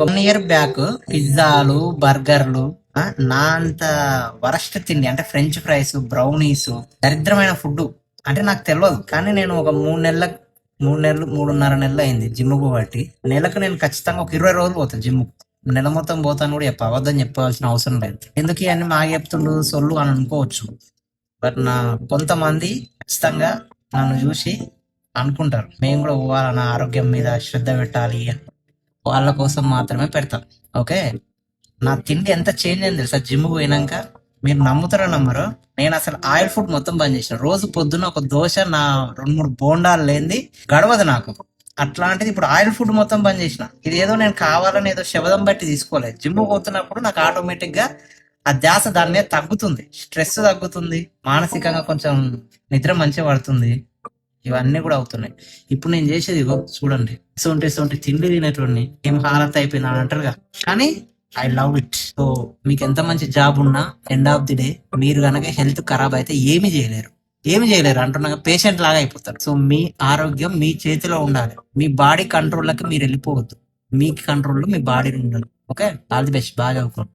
1 year back పిజ్జాలు బర్గర్లు నా అంత వరస్ట్ తిండి అంటే ఫ్రెంచ్ ఫ్రైస్ బ్రౌనీస్ దరిద్రమైన ఫుడ్ అంటే నాకు తెలియదు. కానీ నేను ఒక 3 నెలలు 3.5 నెలలు అయింది జిమ్ బట్టి. నెలకు నేను ఖచ్చితంగా ఒక 20 రోజులు పోతాను జిమ్. నెల మొత్తం పోతాను కూడా అబద్ధం చెప్పవలసిన అవసరం లేదు. ఎందుకు ఇవన్నీ మాకు చెప్తుండు సొల్లు అని అనుకోవచ్చు. బట్ కొంతమంది ఖచ్చితంగా నన్ను చూసి అనుకుంటారు మేము కూడా పోవాలి, నా ఆరోగ్యం మీద శ్రద్ధ పెట్టాలి అని. వాళ్ళ కోసం మాత్రమే పెడతాం. ఓకే, నా తిండి ఎంత చేంజ్ అయింది తెలుసా జిమ్ పోయినాక. మీరు నమ్ముతారో నమ్మరో, నేను అసలు ఆయిల్ ఫుడ్ మొత్తం బంద్ చేసిన. రోజు పొద్దున్న ఒక దోశ, నా 2-3 బోండాలు లేనిది గడవదు నాకు. అట్లాంటిది ఇప్పుడు ఆయిల్ ఫుడ్ మొత్తం బంద్ చేసిన. ఇది ఏదో నేను కావాలని ఏదో శబదం బట్టి తీసుకోలేదు. జిమ్ పోతున్నప్పుడు నాకు ఆటోమేటిక్ గా ఆ ధ్యాస దాని మీద తగ్గుతుంది, స్ట్రెస్ తగ్గుతుంది, మానసికంగా కొంచెం నిద్ర మంచిగా పడుతుంది. ఇవన్నీ కూడా అవుతున్నాయి. ఇప్పుడు నేను చేసేది ఇగో చూడండి, సొంటి తిండి తినేటోడిని ఏం హాలత్ అయిపోయింది అని అంటారుగా, కానీ ఐ లవ్ ఇట్. సో మీకు ఎంత మంచి జాబ్ ఉన్నా ఎండ్ ఆఫ్ ది డే మీరు కనుక హెల్త్ ఖరాబ్ అయితే ఏమి చేయలేరు అంటున్నా, పేషెంట్ లాగా అయిపోతారు. సో మీ ఆరోగ్యం మీ చేతిలో ఉండాలి. మీ బాడీ కంట్రోల్లోకి మీరు వెళ్ళిపోవద్దు. మీ కంట్రోల్లో మీ బాడీ ఉండాలి. Okay, all the best. బాగా చదువుకోండి.